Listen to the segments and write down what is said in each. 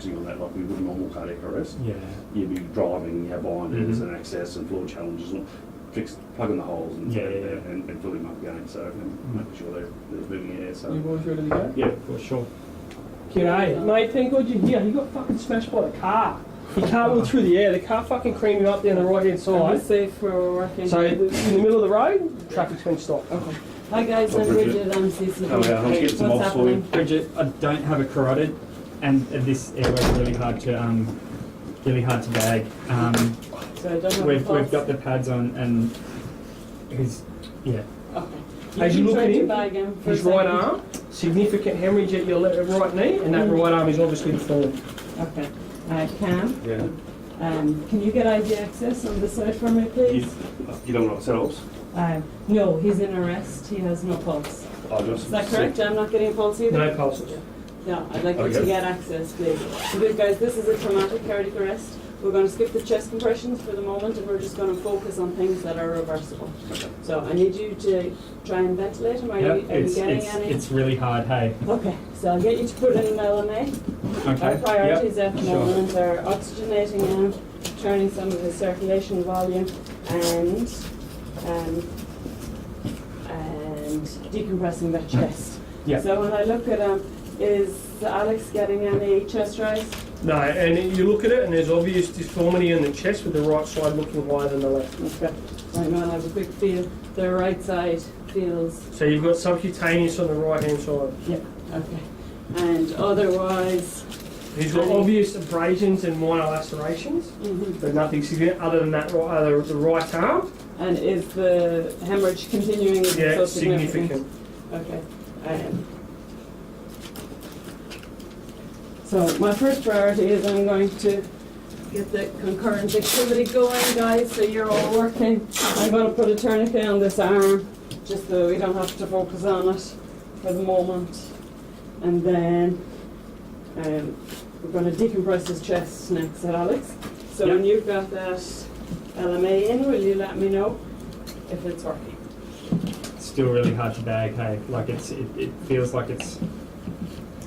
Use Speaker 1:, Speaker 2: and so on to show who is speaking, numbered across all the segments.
Speaker 1: on that like we would normal cardiac arrest.
Speaker 2: Yeah.
Speaker 1: You'd be driving, you have binders and access and fluid challenges and plug in the holes and, and fill them up again. So and making sure they're moving air. So
Speaker 3: You boys ready to go?
Speaker 1: yeah,
Speaker 2: For sure.
Speaker 3: G'day, mate, thank God you're here. He got fucking smashed by the car. He cartwheeled through the air. The car fucking creamed him up down the right hand side.
Speaker 4: Safe where we're working.
Speaker 3: So in the middle of the road, traffic's been stopped.
Speaker 4: Okay. Hi guys, I'm Bridget. I'm CCD.
Speaker 1: Oh, yeah, I'll get some
Speaker 4: What's
Speaker 1: mobs for you.
Speaker 4: happening?
Speaker 2: Bridget, I don't have a carotid, and this airway is really hard to bag.
Speaker 4: So I don't have
Speaker 2: We've
Speaker 4: a pulse.
Speaker 2: got the pads on, and he's
Speaker 4: Okay.
Speaker 3: As you
Speaker 4: can
Speaker 3: look
Speaker 4: try
Speaker 3: at
Speaker 4: to
Speaker 3: him,
Speaker 4: bag him for
Speaker 3: his
Speaker 4: a
Speaker 3: right
Speaker 4: second.
Speaker 3: arm, significant hemorrhage at your right knee, and that right arm is obviously deformed.
Speaker 4: Okay. Cam,
Speaker 1: yeah.
Speaker 4: can you get IV access on this side for me, please?
Speaker 1: You don't know ourselves.
Speaker 4: No, he's in arrest. He has no pulse.
Speaker 1: I'll just
Speaker 4: Is that correct? I'm not getting a pulse either?
Speaker 3: No pulses.
Speaker 4: Yeah, I'd like you
Speaker 1: Okay.
Speaker 4: to get access, please. So good guys, this is a traumatic cardiac arrest. We're going to skip the chest compressions for the moment and we're just going to focus on things that are reversible. So I need you to try and ventilate him. Are you getting any?
Speaker 2: it's really hard. Hey.
Speaker 4: Okay, so I'll get you to put in an LMA.
Speaker 2: Okay.
Speaker 4: Our priorities at the
Speaker 2: Sure.
Speaker 4: moment are oxygenating him, turning some of his circulation volume, and decompressing that chest.
Speaker 2: Yeah.
Speaker 4: So when I look at him, is Alex getting any chest rise?
Speaker 3: No, and you look at it and there's obvious deformity in the chest with the right side looking higher than the left.
Speaker 4: Okay. Right now I have a quick feel. The right side feels.
Speaker 3: So you've got subcutaneous on the right hand side.
Speaker 4: Yeah. Okay. And otherwise.
Speaker 3: He's got obvious abrasions and minor lacerations, but nothing significant other than that the right arm.
Speaker 4: And is the hemorrhage continuing? Is it
Speaker 3: Yeah,
Speaker 4: so
Speaker 3: significant.
Speaker 4: Okay. So my first priority is I'm going to get the concurrent activity going, guys, so you're all working. I'm going to put a tourniquet on this arm, just so we don't have to focus on it for the moment. And then we're going to decompress his chest next at Alex. So when you've got that LMA in, will you let me know if it's working?
Speaker 2: It's still really hard to bag. Hey, like it feels like it's.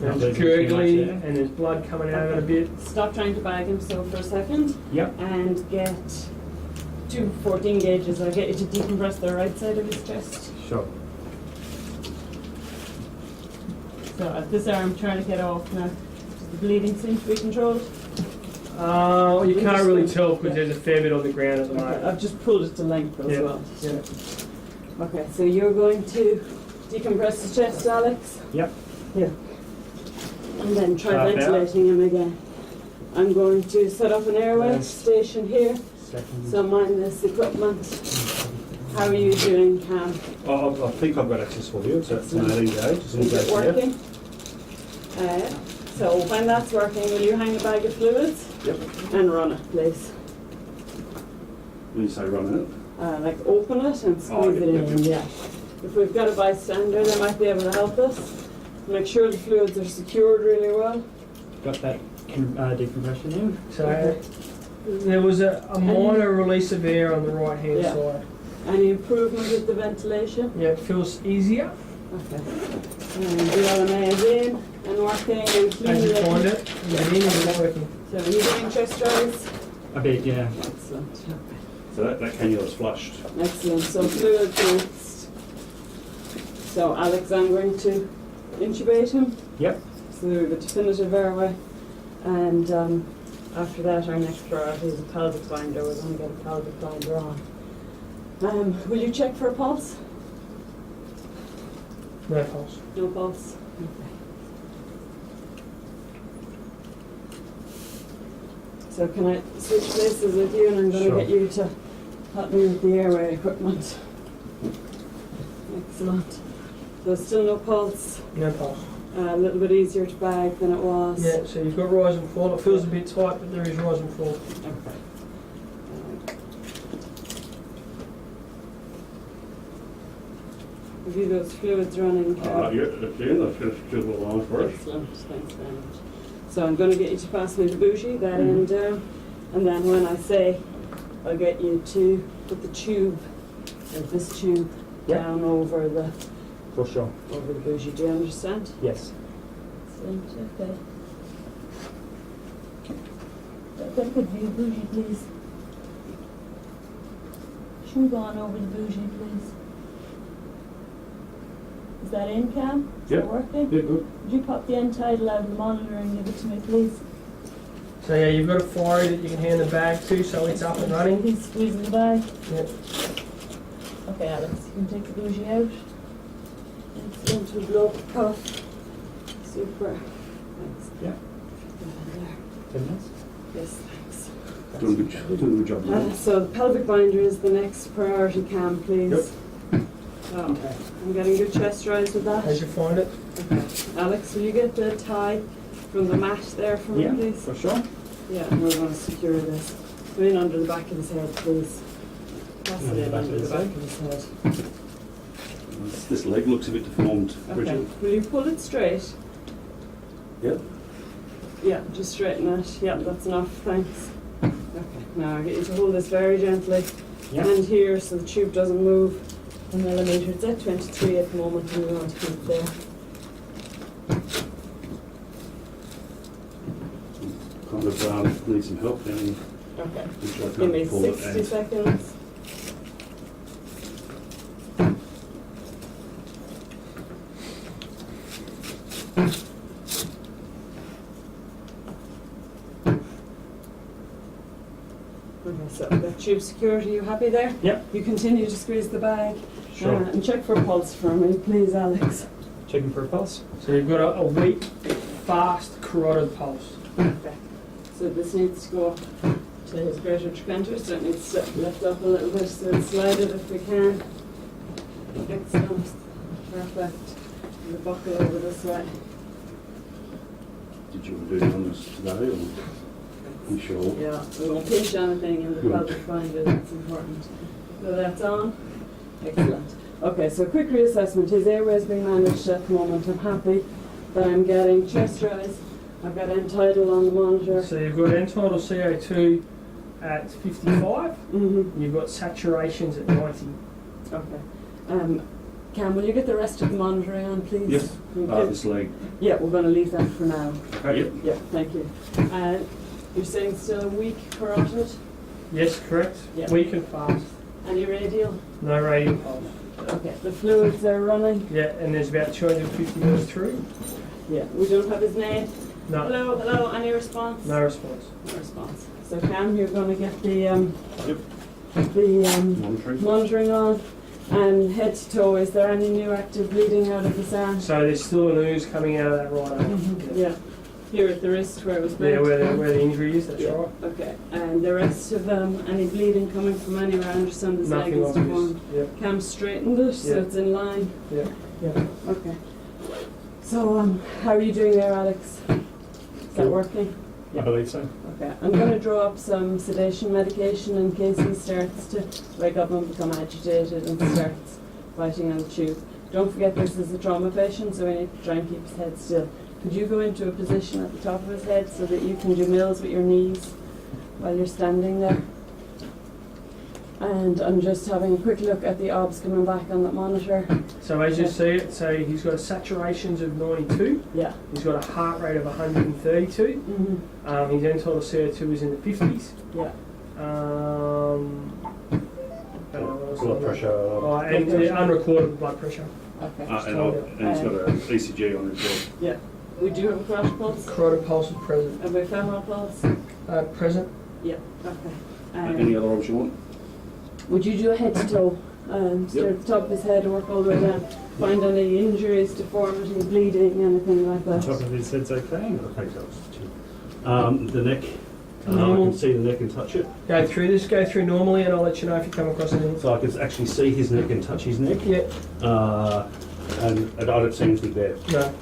Speaker 3: And
Speaker 2: not
Speaker 3: it's
Speaker 2: losing too much
Speaker 3: gurgly
Speaker 2: air.
Speaker 3: and there's blood coming out of it a bit.
Speaker 4: Stop trying to bag him so for a second.
Speaker 2: Yep.
Speaker 4: And get 2 14 gauges. I'll get you to decompress the right side of his chest.
Speaker 2: Sure.
Speaker 4: So at this arm, trying to get off now. Does the bleeding seem to be controlled?
Speaker 3: You can't really tell because there's a fair bit on the ground at the
Speaker 4: Okay,
Speaker 3: moment.
Speaker 4: I've just pulled it to length as
Speaker 3: Yeah.
Speaker 4: well.
Speaker 3: Yeah.
Speaker 4: Okay, so you're going to decompress his chest, Alex?
Speaker 2: Yep.
Speaker 4: Yeah. And then try
Speaker 2: Sharp out.
Speaker 4: ventilating him again. I'm going to set up an airway station here.
Speaker 2: Second.
Speaker 4: So mind this equipment. How are you doing, Cam?
Speaker 1: I think I've got access for you. So it's an 18 gauge.
Speaker 4: Is it working? So when that's working, will you hang a bag of fluids?
Speaker 1: Yep.
Speaker 4: And run it, please.
Speaker 1: When you say run it.
Speaker 4: Like open it and squeeze it in, yeah. If we've got a bystander, they might be able to help us. Make sure the fluids are secured really well.
Speaker 2: Got that decompression in.
Speaker 3: So there was a minor release of air on the right hand
Speaker 4: Yeah.
Speaker 3: side.
Speaker 4: Any improvement with the ventilation?
Speaker 3: Yeah, it feels easier
Speaker 4: Okay. And the LMA is in and working and
Speaker 3: as
Speaker 4: cleaning
Speaker 3: you
Speaker 4: it.
Speaker 3: find it. Get in and it's working.
Speaker 4: So are you doing chest rise?
Speaker 2: A bit, yeah.
Speaker 4: Excellent.
Speaker 1: So that cannula's flushed.
Speaker 4: Excellent. So fluids next. So Alex, I'm going to intubate him.
Speaker 2: Yep.
Speaker 4: So we have a definitive airway. And after that, our next priority is a pelvic binder. We're going to get a pelvic binder on. Will you check for a pulse?
Speaker 3: No pulse.
Speaker 4: No pulse? Okay. So can I switch places with you, and I'm going to
Speaker 2: Sure.
Speaker 4: get you to help me with the airway equipment. Excellent. So still no pulse.
Speaker 3: No pulse.
Speaker 4: A little bit easier to bag than it was.
Speaker 3: Yeah, so you've got rise and fall. It feels a bit tight, but there is rise and fall.
Speaker 4: Okay. Have you those fluids running?
Speaker 1: You're the finished lines for us.
Speaker 4: Excellent, thanks very much. So I'm going to get you to pass me the bougie, that end down, and then when I say, I'll get you to put the tube, or this tube, down over the
Speaker 2: For sure.
Speaker 4: bougie. Do you understand?
Speaker 2: Yes.
Speaker 4: Excellent, okay. got a good view, bougie, please. Should we go on over the bougie, please? Is that in, Cam? Is
Speaker 1: Yeah.
Speaker 4: that working?
Speaker 1: Yeah, good.
Speaker 4: Would you pop the end title out of the monitor and give it to me, please?
Speaker 3: So yeah, you've got a flyer that you can hand the bag to, so it's up and running.
Speaker 4: Please squeeze the bag.
Speaker 3: Yep.
Speaker 4: Okay, Alex, you can take the bougie out. It's going to blow up the cuff. Super. Thanks.
Speaker 2: Yeah.
Speaker 4: Get in there.
Speaker 2: 10 minutes?
Speaker 4: Yes, thanks.
Speaker 1: Doing a good job.
Speaker 4: So the pelvic binder is the next priority, Cam, please.
Speaker 1: Yep.
Speaker 4: Okay. I'm getting good chest rise with that.
Speaker 3: As you find it.
Speaker 4: Okay. Alex, will you get the tie from the mat there for me,
Speaker 2: Yeah,
Speaker 4: please?
Speaker 2: for sure.
Speaker 4: Yeah, and we're going to secure this. Go in under the back of his head, please. Pass it in under the back of his head.
Speaker 1: This leg looks a bit deformed,
Speaker 4: Okay.
Speaker 1: Bridget.
Speaker 4: Will you pull it straight?
Speaker 1: Yep.
Speaker 4: Yeah, just straighten it. Yeah, that's enough. Thanks. Okay. Now I get you to hold this very gently.
Speaker 2: Yeah.
Speaker 4: And here so the tube doesn't move a millimetre. It's at 23 at the moment and we want to keep it there.
Speaker 1: Kind of need some help down.
Speaker 4: Okay.
Speaker 1: Which I
Speaker 4: Give
Speaker 1: can't
Speaker 4: me
Speaker 1: pull it
Speaker 4: 60
Speaker 1: and
Speaker 4: seconds. Okay, so the tube security, you happy there?
Speaker 2: Yep.
Speaker 4: You continue to squeeze the bag.
Speaker 2: Sure.
Speaker 4: And check for pulse for me, please, Alex.
Speaker 2: Checking for a pulse.
Speaker 3: So you've got a weak, fast carotid pulse.
Speaker 4: Okay. So this needs to go up to his greater trochanter, so it needs to lift up a little bit, so we'll slide it if we can. Excellent. Perfect. And the buckle over this way.
Speaker 1: did you want to do it on this today or? You sure?
Speaker 4: Yeah, we won't pinch anything in the
Speaker 1: Good.
Speaker 4: pelvic binder, that's important. So that's on. Excellent. Okay, so quick reassessment. His airway is being managed at the moment. I'm happy that I'm getting chest rise. I've got end tidal on the monitor.
Speaker 3: So you've got end tidal CO2 at 55.
Speaker 4: Mm-hmm.
Speaker 3: You've got saturations at 90.
Speaker 4: Okay. Cam, will you get the rest of the monitoring on, please?
Speaker 1: Yes.
Speaker 4: Thank you.
Speaker 1: This leg.
Speaker 4: Yeah, we're going to leave that for now.
Speaker 1: Okay, yep.
Speaker 4: Yeah, thank you. You're saying still a weak carotid?
Speaker 3: Yes, correct.
Speaker 4: Yeah.
Speaker 3: Weak and fast.
Speaker 4: Any radial?
Speaker 3: No radial pulse.
Speaker 4: Okay. The fluids are running?
Speaker 3: Yeah, and there's about 250 mils through.
Speaker 4: Yeah. We don't have his name?
Speaker 3: No.
Speaker 4: Hello, hello, any response?
Speaker 3: No response.
Speaker 4: No response. So Cam, you're going to get the
Speaker 1: Yep. Monitoring.
Speaker 4: monitoring on. And head to toe, is there any new active bleeding out of his arm?
Speaker 3: So there's still an ooze coming out of that right arm.
Speaker 4: Yeah. Here at the wrist where it was
Speaker 3: Yeah,
Speaker 4: bent?
Speaker 3: where the injury is, that's
Speaker 4: Yeah.
Speaker 3: right.
Speaker 4: Okay. And the rest of any bleeding coming from anywhere? I understand his leg
Speaker 3: Nothing
Speaker 4: is
Speaker 3: obvious.
Speaker 4: deformed.
Speaker 3: Yep,
Speaker 4: Cam straightened it, so
Speaker 3: Yeah.
Speaker 4: it's in line.
Speaker 3: yep, yep.
Speaker 4: Okay. So, how are you doing there, Alex? Is that
Speaker 2: Good.
Speaker 4: working?
Speaker 2: I believe so.
Speaker 4: Okay. I'm going to draw up some sedation medication in case he starts to wake up and become agitated and starts biting on the tube. Don't forget this is a trauma patient, so we need to try and keep his head still. Could you go into a position at the top of his head so that you can do mills with your knees while you're standing there? And I'm just having a quick look at the obs coming back on that monitor.
Speaker 3: So as you see it, so he's got saturations of 92.
Speaker 4: Yeah.
Speaker 3: He's got a heart rate of 132.
Speaker 4: Mm-hmm.
Speaker 3: His end tidal CO2 is in the 50s.
Speaker 4: Yeah.
Speaker 3: I don't know what else
Speaker 1: Blood
Speaker 3: on there.
Speaker 1: pressure.
Speaker 3: Oh, and unrecorded blood pressure.
Speaker 4: Okay.
Speaker 1: And he's got an ECG on his well.
Speaker 4: Yeah. We do have a carotid pulse.
Speaker 3: Carotid pulse is present.
Speaker 4: Have we femoral pulse?
Speaker 3: Present.
Speaker 4: Yeah. Okay.
Speaker 1: Any other option you want?
Speaker 4: Would you do a head to toe? Start
Speaker 1: Yep.
Speaker 4: at the top of his head and work all the way down. Find any injuries, deformity, bleeding, anything like
Speaker 2: Top
Speaker 4: that.
Speaker 2: of his head's okay.
Speaker 1: The neck. I
Speaker 3: Normal.
Speaker 1: can see the neck and touch it.
Speaker 3: Go through normally, and I'll let you know if you come across anything.
Speaker 1: So I can actually see his neck and touch his neck.
Speaker 3: Yeah,
Speaker 1: And I don't see anything there.
Speaker 3: no,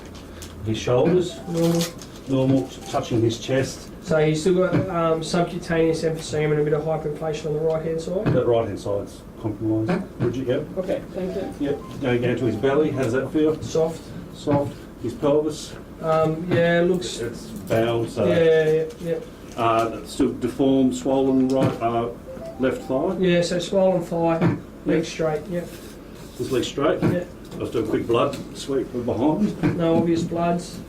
Speaker 1: His shoulders,
Speaker 3: normal.
Speaker 1: normal, touching his chest.
Speaker 3: So he's still got subcutaneous emphysema and a bit of hyperinflation on the right hand side.
Speaker 1: That right hand side's compromised. Bridget, go.
Speaker 4: Okay, thank you.
Speaker 1: Yep. Going down to his belly. How does that feel?
Speaker 3: Soft.
Speaker 1: Soft. His pelvis.
Speaker 3: Yeah, looks.
Speaker 1: It's bound. So.
Speaker 3: Yeah.
Speaker 1: Still deformed, swollen right, left thigh.
Speaker 3: Yeah, so swollen thigh, leg straight. Yep.
Speaker 1: His leg straight.
Speaker 3: Yeah.
Speaker 1: Let's do a quick blood sweep from behind.
Speaker 3: No obvious bloods.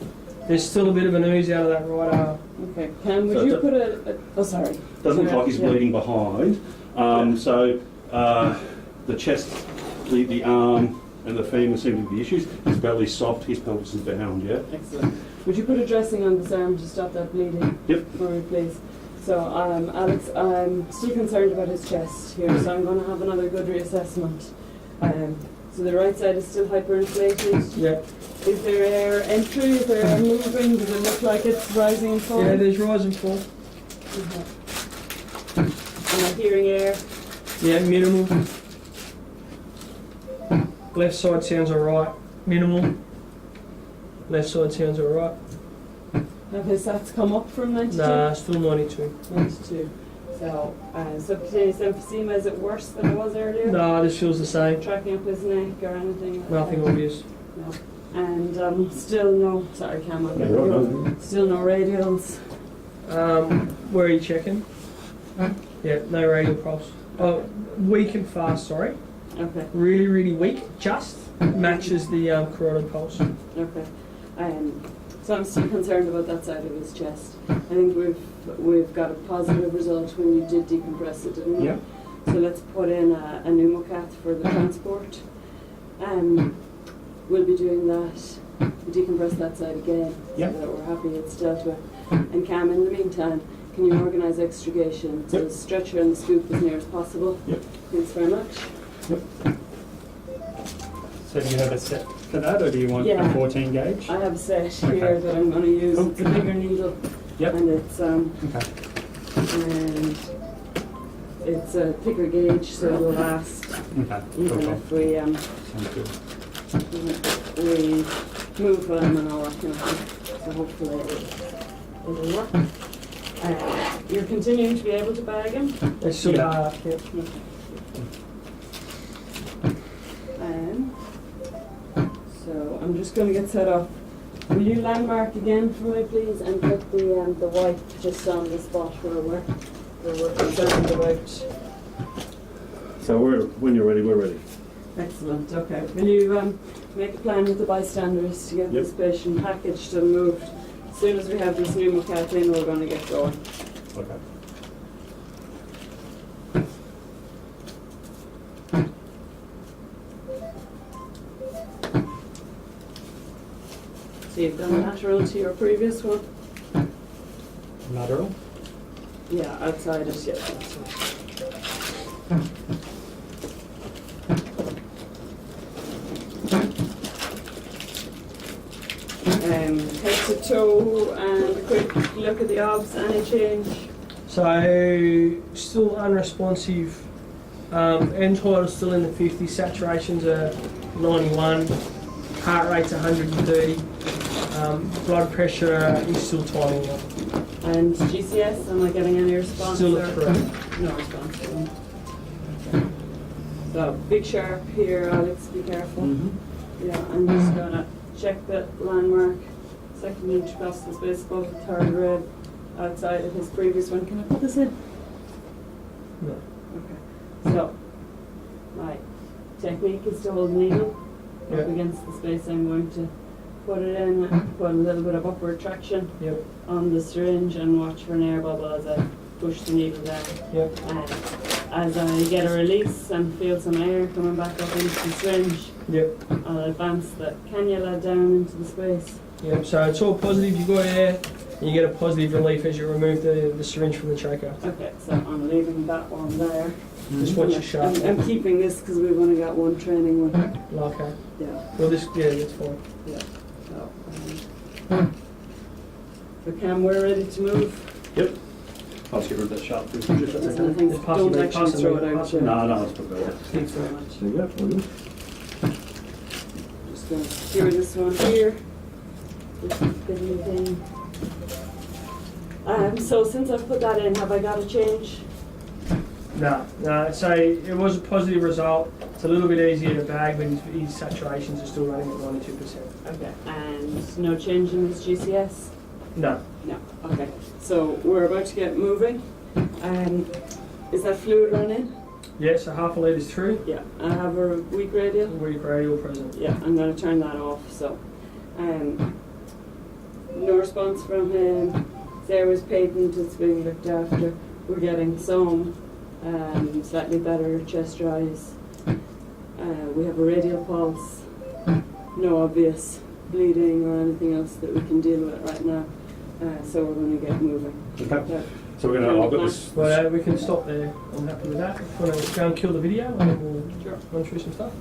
Speaker 3: There's still a bit of an ooze out of that right arm.
Speaker 4: Okay, Cam, would
Speaker 1: So
Speaker 4: you
Speaker 1: it
Speaker 4: put a oh, sorry.
Speaker 1: Doesn't look like he's
Speaker 4: Yeah.
Speaker 1: bleeding behind. So the chest, the arm, and the femur seem to be the issues. His belly's soft. His pelvis is bound. Yeah.
Speaker 4: Excellent. Would you put a dressing on this arm to stop that bleeding?
Speaker 1: Yep.
Speaker 4: For me, please. So, Alex, I'm still concerned about his chest here, so I'm going to have another good reassessment. So the right side is still hyperinflated.
Speaker 3: Yeah.
Speaker 4: Is there air entry? Is there air moving? Does it look like it's rising and falling?
Speaker 3: Yeah, there's rise and fall.
Speaker 4: Okay. Am I hearing air?
Speaker 3: Yeah, minimal. Left side sounds alright. Minimal. Left side sounds alright.
Speaker 4: Have his sats come up from 92?
Speaker 3: Nah, still 92.
Speaker 4: 92. So, subcutaneous emphysema, is it worse than it was earlier?
Speaker 3: Nah, this feels the same.
Speaker 4: Tracking up his neck or anything like
Speaker 3: Nothing
Speaker 4: that?
Speaker 3: obvious.
Speaker 4: No. And still no, sorry Cam, I'll get
Speaker 1: Yeah,
Speaker 4: you.
Speaker 1: right.
Speaker 4: Still no radials.
Speaker 3: Where are you checking? Yeah, no radial pulse. Oh, weak and fast, sorry.
Speaker 4: Okay,
Speaker 3: Really, really weak. Just matches the carotid pulse.
Speaker 4: okay. So I'm still concerned about that side of his chest. I think we've got a positive result when you did decompress it, didn't we?
Speaker 2: Yeah.
Speaker 4: So let's put in a pneumocath for the transport. We'll be doing that. We decompress that side again,
Speaker 2: Yeah.
Speaker 4: so that we're happy it's dealt with. And Cam, in the meantime, can you organise extrication to
Speaker 1: Yep.
Speaker 4: the stretcher and the scoop as near as possible?
Speaker 1: Yep.
Speaker 4: Thanks very much.
Speaker 2: So do you have a set for that, or do you want
Speaker 4: Yeah.
Speaker 2: a 14 gauge?
Speaker 4: I have a set
Speaker 2: Okay.
Speaker 4: here that I'm going to use. It's a bigger needle,
Speaker 2: Yep.
Speaker 4: and it's
Speaker 2: Okay.
Speaker 4: and it's a thicker gauge, so it'll last
Speaker 2: Okay.
Speaker 4: even
Speaker 2: Cool.
Speaker 4: if we
Speaker 2: Sounds good.
Speaker 4: we move them and all that kind of thing. So hopefully it'll work. You're continuing to be able to bag him.
Speaker 3: It's still
Speaker 2: Yeah.
Speaker 3: hard. Yeah.
Speaker 4: So I'm just going to get set up. Will you landmark again for me, please, and put the wipe just on the spot where we're concerned about.
Speaker 1: So when you're ready, we're ready.
Speaker 4: Excellent. Okay. Will you make a plan with the bystanders to get
Speaker 1: Yep.
Speaker 4: this patient packaged and moved? As soon as we have this pneumocath in, we're going to get going.
Speaker 1: Okay.
Speaker 4: So you've done lateral to your previous one?
Speaker 2: Lateral.
Speaker 4: Yeah, outside it. Yeah. That's right. Head to toe and a quick look at the obs. Any change?
Speaker 3: So, still unresponsive. End title's still in the 50s, saturations are 91, heart rate's 130, blood pressure is still timing up.
Speaker 4: And GCS, am I getting any response?
Speaker 3: Still
Speaker 4: or-
Speaker 3: a 3.
Speaker 4: No response. Okay. So, big sharp here, Alex, be careful. Yeah, I'm just gonna check that landmark. Second inch across the space above the third rib outside of his previous one. Can I put this in?
Speaker 3: No.
Speaker 4: Okay. So, my technique is to hold the needle up
Speaker 3: Yep.
Speaker 4: against the space I'm going to put it in, put a little bit of upward traction
Speaker 3: Yep.
Speaker 4: on the syringe and watch for an air bubble as I push the needle down.
Speaker 3: Yep.
Speaker 4: And as I get a release and feel some air coming back up into the syringe,
Speaker 3: Yep.
Speaker 4: I'll advance the cannula down into the space.
Speaker 3: Yep. So it's all positive. You got air, and you get a positive relief as you remove the syringe from the trachea.
Speaker 4: Okay, so I'm leaving that one there.
Speaker 3: Just watch your sharp.
Speaker 4: I'm keeping this because we've only got one training one.
Speaker 3: Okay.
Speaker 4: Yeah.
Speaker 3: Well, this that's fine.
Speaker 4: Yeah. So, so Cam, we're ready to move.
Speaker 1: Yep. I'll just get rid of that sharp food. Just
Speaker 4: There's
Speaker 1: okay.
Speaker 4: nothing,
Speaker 3: Just pass
Speaker 4: don't
Speaker 3: it me,
Speaker 4: actually
Speaker 3: pass it
Speaker 4: throw
Speaker 3: me,
Speaker 4: it out.
Speaker 3: pass it
Speaker 4: yeah.
Speaker 1: No, let's put that
Speaker 4: Yeah,
Speaker 1: away.
Speaker 4: thanks very much.
Speaker 1: There you go. All good.
Speaker 4: Just going to secure this one here. This fiddly thing. So since I've put that in, have I got to change?
Speaker 3: No. So it was a positive result. It's a little bit easier to bag, but his saturations are still running at 92%.
Speaker 4: Okay. And no change in his GCS?
Speaker 3: No.
Speaker 4: No. Okay. So we're about to get moving. Is that fluid run in?
Speaker 3: Yeah. So half a litre through.
Speaker 4: Yeah. I have a weak radial.
Speaker 3: Weak radial present.
Speaker 4: Yeah, I'm going to turn that off. So, no response from him. Sarah's patent, it's being looked after. We're getting some slightly better chest rise. We have a radial pulse, no obvious bleeding or anything else that we can deal with right now. So we're going to get moving.
Speaker 1: Okay. So we're going to, I've got this.
Speaker 3: Well, we can stop there. I'm happy with that. If you want to go and kill the video, and then we'll
Speaker 4: Sure.
Speaker 3: run through some stuff.